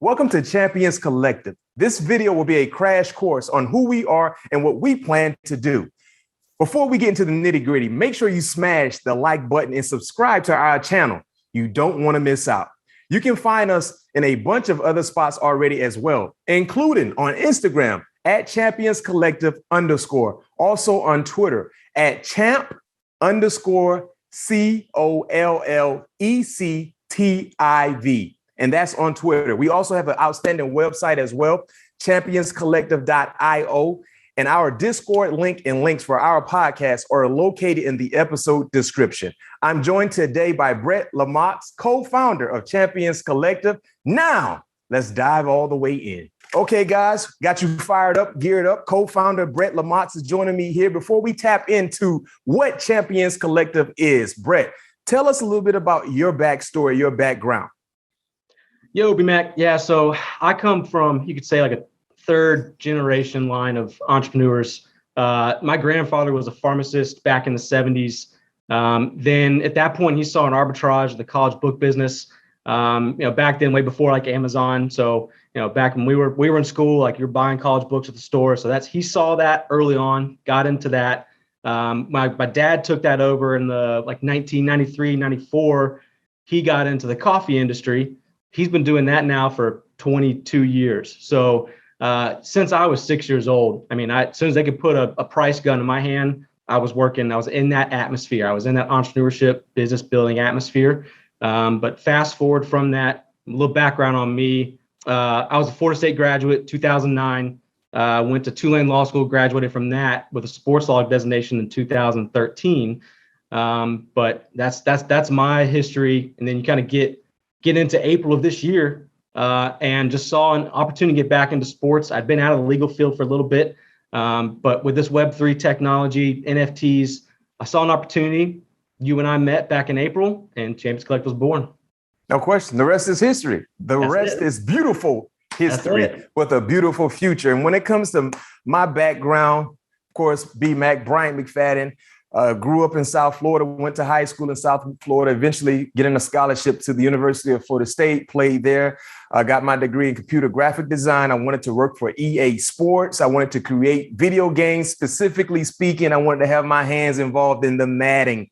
Welcome to Champions Collective. This video will be a crash course on who we are and what we plan to do. Before we get into the nitty-gritty, make sure you smash the like button and subscribe to our channel. You don't want to miss out. You can find us in a bunch of other spots already as well, including on Instagram at Champions Collective _, also on Twitter at champ _COLLECTIV. And that's on Twitter. We also have an outstanding website as well, championscollective.io. And our Discord link and links for our podcast are located in the episode description. I'm joined today by Brett Lemox, co-founder of Champions Collective. Now, let's dive all the way in. Okay, guys, got you fired up, geared up. Co-founder Brett Lemox is joining me here. Before we tap into what Champions Collective is, Brett, tell us a little bit about your backstory, your background. Yo, BMac. Yeah, so I come from, you could say, like a third generation line of entrepreneurs. My grandfather was a pharmacist back in the 70s. Then at that point, he saw an arbitrage of the college book business. Back then, way before like Amazon. So, back when we were in school, like you're buying college books at the store. So he saw that early on, got into that. My dad took that over in the 1993, 94. He got into the coffee industry. He's been doing that now for 22 years. So since I was 6 years old, as soon as they could put a price gun in my hand, I was in that atmosphere. I was in that entrepreneurship, business building atmosphere. But fast forward from that, a little background on me. I was a Florida State graduate, 2009. Went to Tulane Law School, graduated from that with a sports law designation in 2013. But that's my history. And then you kind of get into April of this year and just saw an opportunity to get back into sports. I'd been out of the legal field for a little bit, but with this Web3 technology, NFTs, I saw an opportunity. You and I met back in April, and Champions Collective was born. No question. The rest is history. The rest is beautiful history with a beautiful future. And when it comes to my background, of course, BMac, Bryant McFadden, grew up in South Florida, went to high school in South Florida, eventually getting a scholarship to the University of Florida State, played there. I got my degree in computer graphic design. I wanted to work for EA Sports. I wanted to create video games. Specifically speaking, I wanted to have my hands involved in the Madden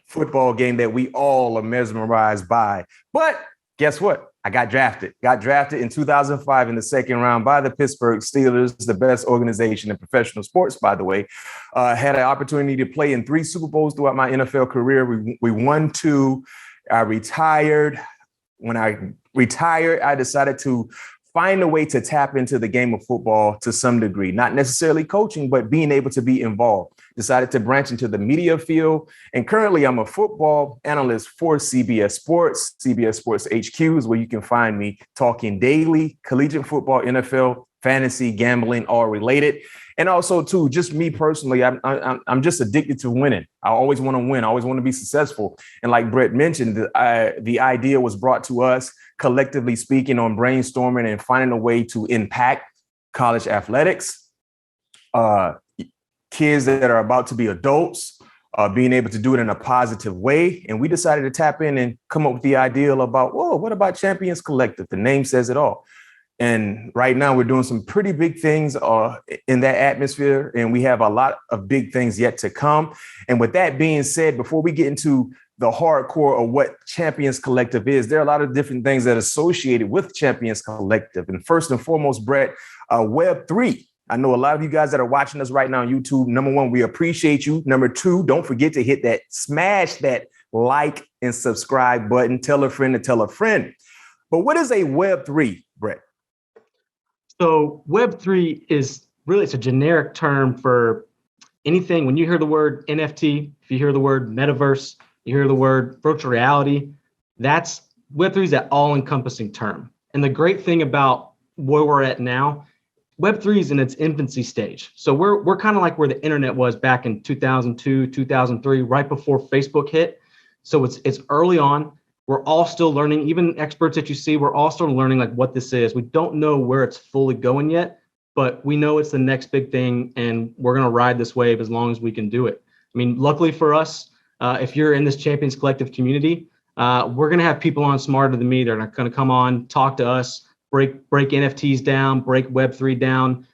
football game that we all are mesmerized by. But guess what? I got drafted in 2005 in the second round by the Pittsburgh Steelers, the best organization in professional sports, by the way. Had an opportunity to play in 3 Super Bowls throughout my NFL career. We won 2. I retired. When I retired, I decided to find a way to tap into the game of football to some degree, not necessarily coaching, but being able to be involved. Decided to branch into the media field. And currently I'm a football analyst for CBS Sports. CBS Sports HQ is where you can find me talking daily, collegiate football, NFL, fantasy, gambling, all related. And also too, just me personally, I'm just addicted to winning. I always want to win. I always want to be successful. And like Brett mentioned, the idea was brought to us collectively speaking on brainstorming and finding a way to impact college athletics, kids that are about to be adults, being able to do it in a positive way. And we decided to tap in and come up with the idea about, what about Champions Collective? The name says it all. And right now we're doing some pretty big things in that atmosphere. And we have a lot of big things yet to come. And with that being said, before we get into the hardcore of what Champions Collective is, there are a lot of different things that are associated with Champions Collective. And first and foremost, Brett, Web3. I know a lot of you guys that are watching us right now on YouTube. Number 1, we appreciate you. Number 2, don't forget to smash that like and subscribe button. Tell a friend to tell a friend. But what is a Web3, Brett? So Web3 is really, it's a generic term for anything. When you hear the word NFT, if you hear the word metaverse, you hear the word virtual reality, Web3 is that all-encompassing term. And the great thing about where we're at now, Web3 is in its infancy stage. So we're kind of like where the internet was back in 2002, 2003, right before Facebook hit. So it's early on. We're all still learning, even experts that you see, we're all still learning like what this is. We don't know where it's fully going yet, but we know it's the next big thing and we're going to ride this wave as long as we can do it. Luckily for us, if you're in this Champions Collective community, we're going to have people on smarter than me. They're going to come on, talk to us, break NFTs down, break Web3 down.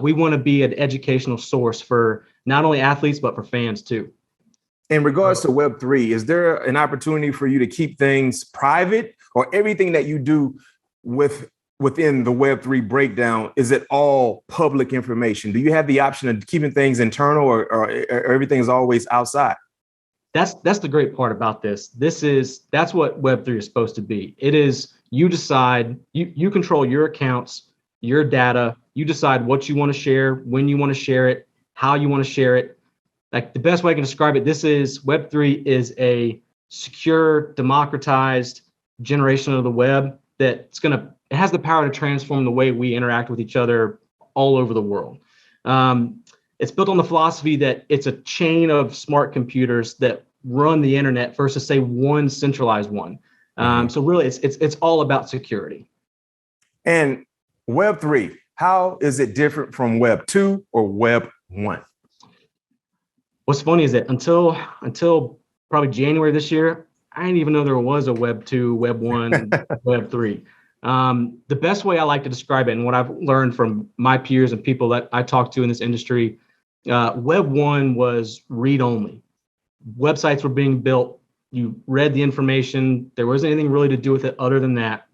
We want to be an educational source for not only athletes, but for fans too. In regards to Web3, is there an opportunity for you to keep things private, or everything that you do within the Web3 breakdown, is it all public information? Do you have the option of keeping things internal, or everything is always outside? That's the great part about this. That's what Web3 is supposed to be. It is, you decide, you control your accounts, your data, you decide what you want to share, when you want to share it, how you want to share it. Like, the best way I can describe it, Web3 is a secure, democratized generation of the web it has the power to transform the way we interact with each other all over the world. It's built on the philosophy that it's a chain of smart computers that run the internet versus, say, one centralized one. So really, it's all about security. And Web3, how is it different from Web 2 or Web 1? What's funny is that until probably January this year, I didn't even know there was a Web 2, Web 1, Web 3. The best way I like to describe it, and what I've learned from my peers and people that I talk to in this industry, Web 1 was read only. Websites were being built. You read the information. There wasn't anything really to do with it other than that.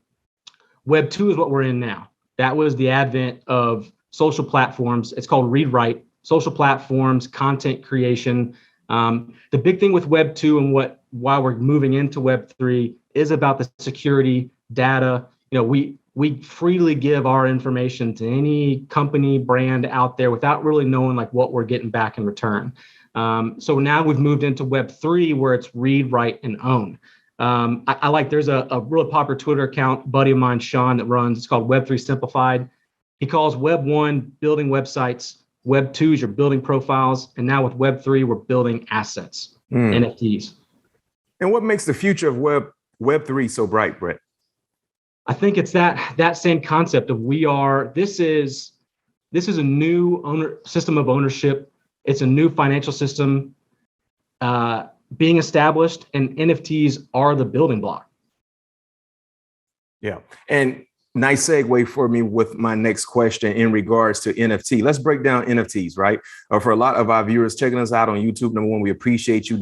Web 2 is what we're in now. That was the advent of social platforms. It's called read write. Social platforms, content creation. The big thing with Web 2 and why we're moving into Web 3 is about the security, data. We freely give our information to any company, brand out there without really knowing like what we're getting back in return. So now we've moved into Web 3, where it's read, write, and own. There's a really popular Twitter account, buddy of mine, Sean, that runs. It's called Web 3 Simplified. He calls Web 1 building websites. Web 2 is you're building profiles. And now with Web 3, we're building assets, NFTs. And what makes the future of Web 3 so bright, Brett? I think it's that same concept of this is a new system of ownership. It's a new financial system being established, and NFTs are the building block. Yeah. And nice segue for me with my next question in regards to NFT. Let's break down NFTs, right? For a lot of our viewers checking us out on YouTube, number one, we appreciate you.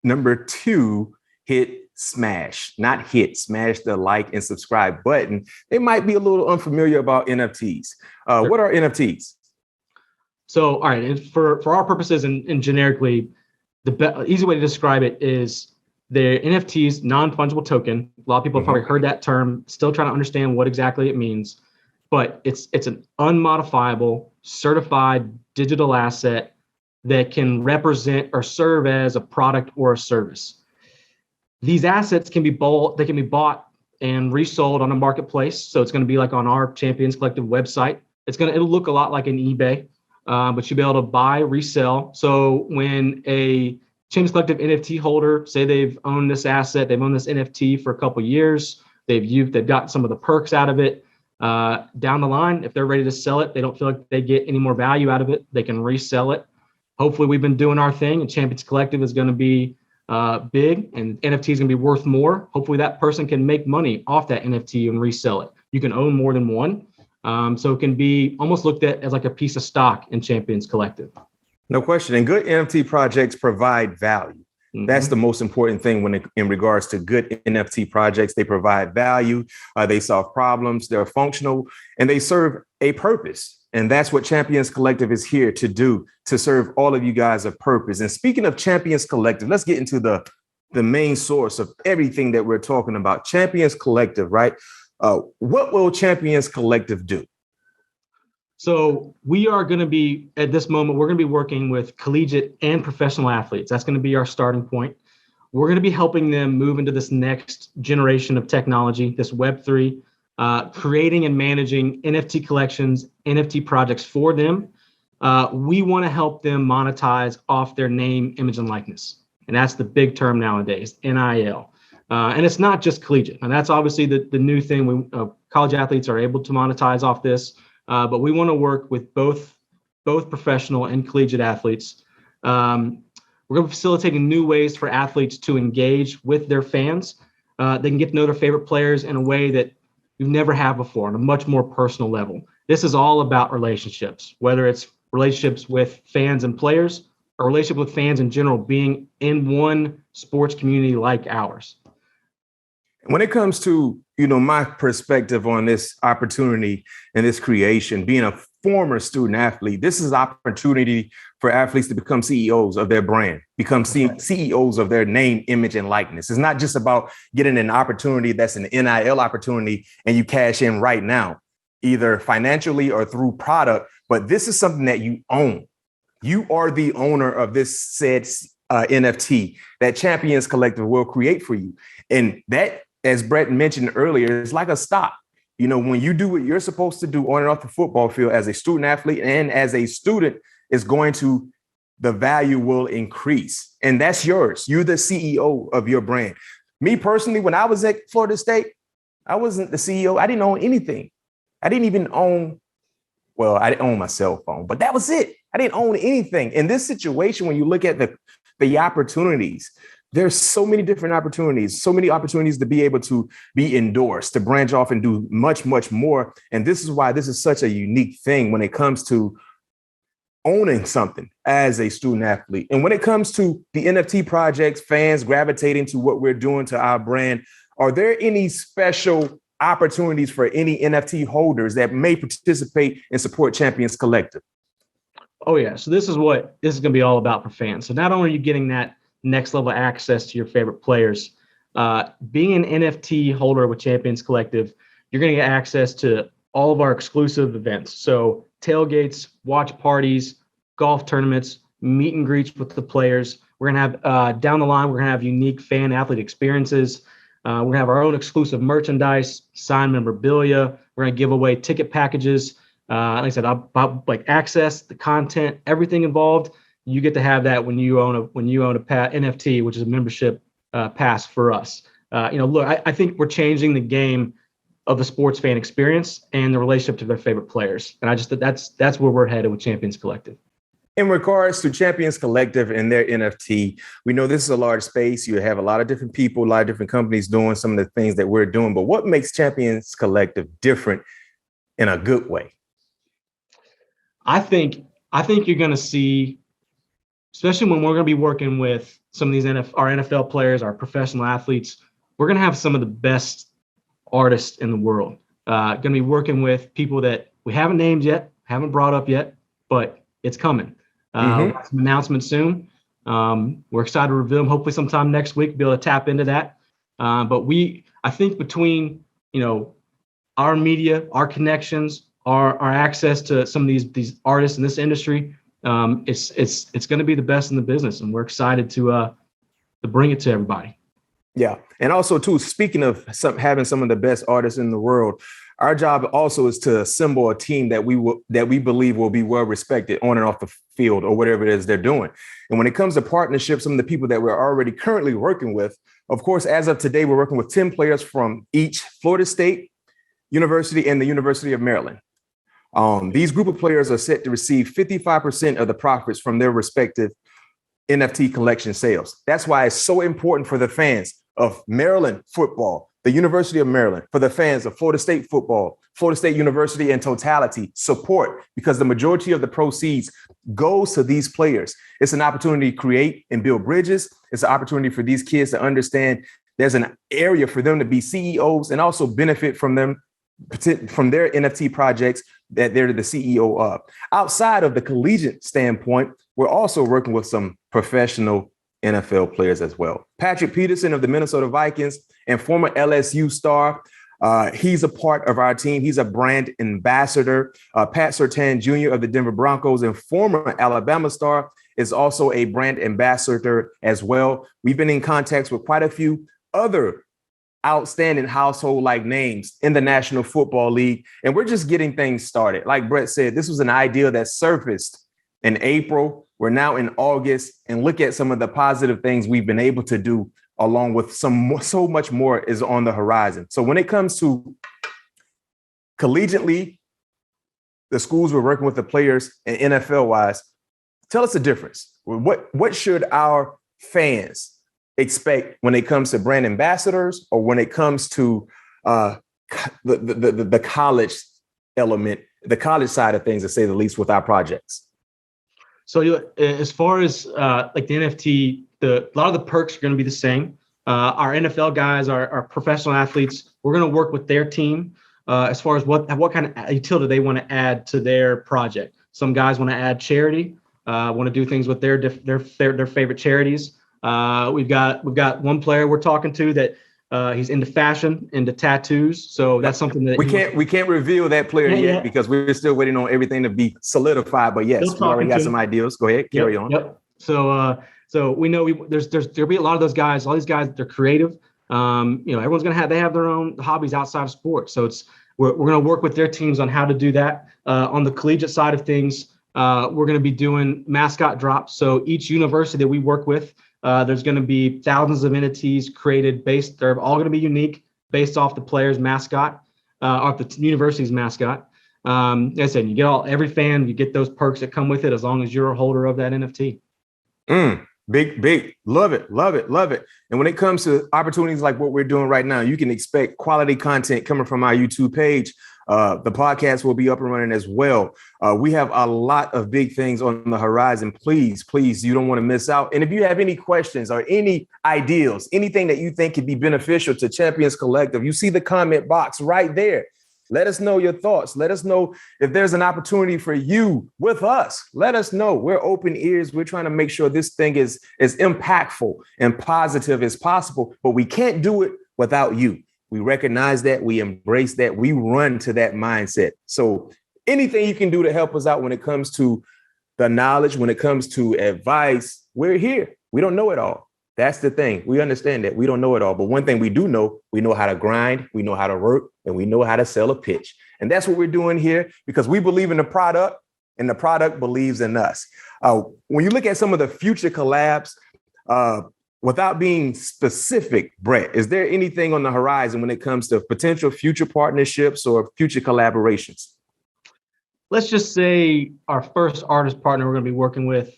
Number two, smash the like and subscribe button. They might be a little unfamiliar about NFTs. Sure. What are NFTs? So, all right, and for our purposes and generically, the easy way to describe it is the NFTs, non-fungible token. A lot of people have probably heard that term, still trying to understand what exactly it means, but it's an unmodifiable, certified digital asset that can represent or serve as a product or a service. These assets can be bought and resold on a marketplace. So it's going to be like on our Champions Collective website. It'll look a lot like an eBay, but you'll be able to buy, resell. So when a Champions Collective NFT holder, say they've owned this asset, they've owned this NFT for a couple of years, they've got some of the perks out of it. Down the line, if they're ready to sell it, they don't feel like they get any more value out of it, they can resell it. Hopefully we've been doing our thing, and Champions Collective is going to be big, and NFT is going to be worth more. Hopefully that person can make money off that NFT and resell it. You can own more than one. So it can be almost looked at as like a piece of stock in Champions Collective. No question. And good NFT projects provide value. That's the most important thing in regards to good NFT projects. They provide value. They solve problems. They're functional, and they serve a purpose. And that's what Champions Collective is here to do, to serve all of you guys a purpose. And speaking of Champions Collective, let's get into the main source of everything that we're talking about. Champions Collective, right? What will Champions Collective do? So we are going to be, at this moment, we're going to be working with collegiate and professional athletes. That's going to be our starting point. We're going to be helping them move into this next generation of technology, this Web3, creating and managing NFT collections, NFT projects for them. We want to help them monetize off their name, image, and likeness. And that's the big term nowadays, NIL. And it's not just collegiate. And that's obviously the new thing. College athletes are able to monetize off this. But we want to work with both professional and collegiate athletes. We're going to be facilitating new ways for athletes to engage with their fans. They can get to know their favorite players in a way that we've never had before on a much more personal level. This is all about relationships, whether it's relationships with fans and players or relationship with fans in general, being in one sports community like ours. When it comes to, my perspective on this opportunity and this creation, being a former student athlete, this is an opportunity for athletes to become CEOs of their brand, become CEOs of their name, image, and likeness. It's not just about getting an opportunity that's an NIL opportunity and you cash in right now, either financially or through product, but this is something that you own. You are the owner of this said NFT that Champions Collective will create for you. And that, as Brett mentioned earlier, is like a stock. When you do what you're supposed to do on and off the football field as a student athlete and as a student, the value will increase. And that's yours. You're the CEO of your brand. Me personally, when I was at Florida State, I wasn't the CEO. I didn't own anything. I didn't even own, I didn't own my cell phone, but that was it. I didn't own anything. In this situation, when you look at the opportunities, there's so many different opportunities, so many opportunities to be able to be endorsed, to branch off and do much, much more. And this is why this is such a unique thing when it comes to owning something as a student athlete. And when it comes to the NFT projects, fans gravitating to what we're doing to our brand, are there any special opportunities for any NFT holders that may participate and support Champions Collective? Oh, yeah. So this is what this is going to be all about for fans. So not only are you getting that next level access to your favorite players, being an NFT holder with Champions Collective, you're going to get access to all of our exclusive events. So tailgates, watch parties, golf tournaments, meet and greets with the players. We're going to have down the line, we're going to have unique fan athlete experiences. We're going to have our own exclusive merchandise, signed memorabilia. We're going to give away ticket packages. Like I said, about like access, the content, everything involved. You get to have that when you own a NFT, which is a membership pass for us. Look, I think we're changing the game of the sports fan experience and the relationship to their favorite players. And that's where we're headed with Champions Collective. In regards to Champions Collective and their NFT, we know this is a large space. You have a lot of different people, a lot of different companies doing some of the things that we're doing. But what makes Champions Collective different in a good way? I think you're going to see, especially when we're going to be working with some of these our NFL players, our professional athletes, we're going to have some of the best artists in the world. Going to be working with people that we haven't named yet, haven't brought up yet, but it's coming. We'll have some announcements soon. We're excited to reveal them hopefully sometime next week, be able to tap into that. But I think between, our media, our connections, our access to some of these artists in this industry, it's going to be the best in the business, and we're excited to bring it to everybody. Yeah, and also too, speaking of having some of the best artists in the world, our job also is to assemble a team that we believe will be well respected on and off the field or whatever it is they're doing. And when it comes to partnerships, some of the people that we're already currently working with, of course, as of today, we're working with 10 players from each Florida State University and the University of Maryland. These group of players are set to receive 55% of the profits from their respective NFT collection sales. That's why it's so important for the fans of Maryland football, the University of Maryland, for the fans of Florida State football, Florida State University in totality, support, because the majority of the proceeds goes to these players. It's an opportunity to create and build bridges. It's an opportunity for these kids to understand there's an area for them to be CEOs and also benefit from their NFT projects that they're the CEO of. Outside of the collegiate standpoint, we're also working with some professional NFL players as well. Patrick Peterson of the Minnesota Vikings and former LSU star, he's a part of our team. He's a brand ambassador. Pat Surtain Jr. of the Denver Broncos and former Alabama star is also a brand ambassador as well. We've been in contact with quite a few other outstanding household-like names in the National Football League, and we're just getting things started. Like Brett said, this was an idea that surfaced in April. We're now in August, and look at some of the positive things we've been able to do, along with so much more is on the horizon. So when it comes to collegiately, the schools we're working with, the players, and NFL-wise, tell us the difference. What should our fans expect when it comes to brand ambassadors or when it comes to the college element, the college side of things, to say the least, with our projects? So as far as like the NFT, a lot of the perks are going to be the same. Our NFL guys, our professional athletes, we're going to work with their team as far as what kind of utility they want to add to their project. Some guys want to add charity, want to do things with their favorite charities. We've got one player we're talking to that he's into fashion, into tattoos. So that's something that we can't reveal that player yet because we're still waiting on everything to be solidified. But yes, we already got some ideas. Go ahead, carry on. Yep. So we know there'll be a lot of those guys. All these guys, they're creative. Everyone's they have their own hobbies outside of sports. So we're going to work with their teams on how to do that. On the collegiate side of things, we're going to be doing mascot drops. So each university that we work with, there's going to be thousands of entities created they're all going to be unique based off the player's mascot, off the university's mascot. As I said, you get every fan, you get those perks that come with it as long as you're a holder of that NFT. Big. Love it. And when it comes to opportunities like what we're doing right now, you can expect quality content coming from our YouTube page. The podcast will be up and running as well. We have a lot of big things on the horizon. Please, you don't want to miss out. And if you have any questions or any ideas, anything that you think could be beneficial to Champions Collective, you see the comment box right there. Let us know your thoughts. Let us know if there's an opportunity for you with us. Let us know. We're open ears. We're trying to make sure this thing is as impactful and positive as possible, but we can't do it without you. We recognize that, we embrace that, we run to that mindset. So anything you can do to help us out when it comes to the knowledge, when it comes to advice, we're here. We don't know it all. That's the thing. We understand that we don't know it all. But one thing we do know, we know how to grind, we know how to work, and we know how to sell a pitch. And that's what we're doing here because we believe in the product and the product believes in us. When you look at some of the future collabs, without being specific, Brett, is there anything on the horizon when it comes to potential future partnerships or future collaborations? Let's just say our first artist partner we're going to be working with,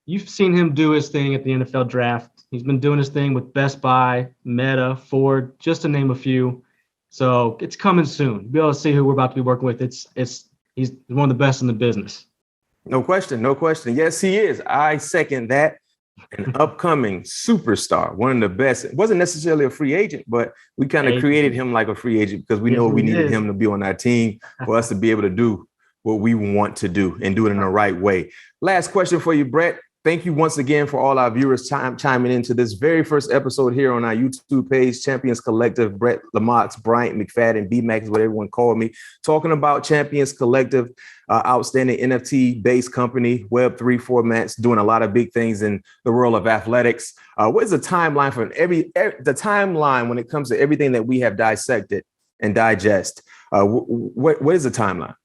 you've seen him do his thing at the NFL draft. He's been doing his thing with Best Buy, Meta, Ford, just to name a few. So it's coming soon. You'll be able to see who we're about to be working with. He's one of the best in the business. No question. Yes, he is. I second that. An upcoming superstar, one of the best. It wasn't necessarily a free agent, but we kind of created him like a free agent because we know we needed him to be on our team for us to be able to do what we want to do and do it in the right way. Last question for you, Brett. Thank you once again for all our viewers chiming into this very first episode here on our YouTube page, Champions Collective. Brett Lemox, Bryant McFadden, BMac is what everyone called me, talking about Champions Collective, outstanding NFT-based company, Web3 formats, doing a lot of big things in the world of athletics. What is the timeline for the timeline when it comes to everything that we have dissected and digest? What is the timeline?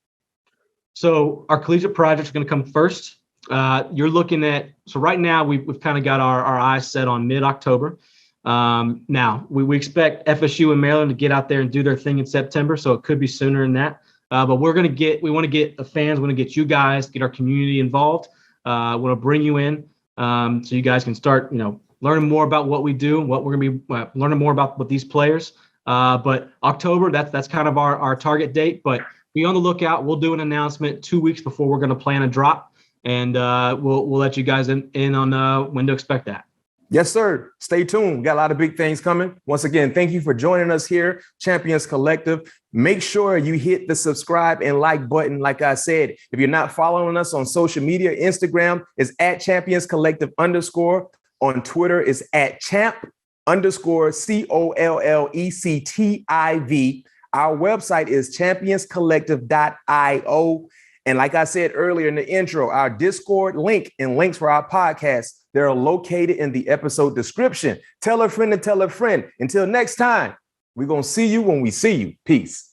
So our collegiate project is going to come first. You're looking at, so right now we've kind of got our eyes set on mid-October. Now we expect FSU and Maryland to get out there and do their thing in September. So it could be sooner than that. But we want to get the fans, we want to get you guys, get our community involved. We want to bring you in so you guys can start, learning more about what we do and what we're going to be learning more about with these players. But October, that's kind of our target date, but be on the lookout. We'll do an announcement 2 weeks before we're going to plan a drop. And we'll let you guys in on when to expect that. Yes, sir. Stay tuned. We got a lot of big things coming. Once again, thank you for joining us here, Champions Collective. Make sure you hit the subscribe and like button. Like I said, if you're not following us on social media, Instagram is @Champions Collective _. On Twitter is @champ_COLLECTIV. Our website is championscollective.io. And like I said earlier in the intro, our Discord link and links for our podcast, they're located in the episode description. Tell a friend to tell a friend. Until next time, we're going to see you when we see you. Peace.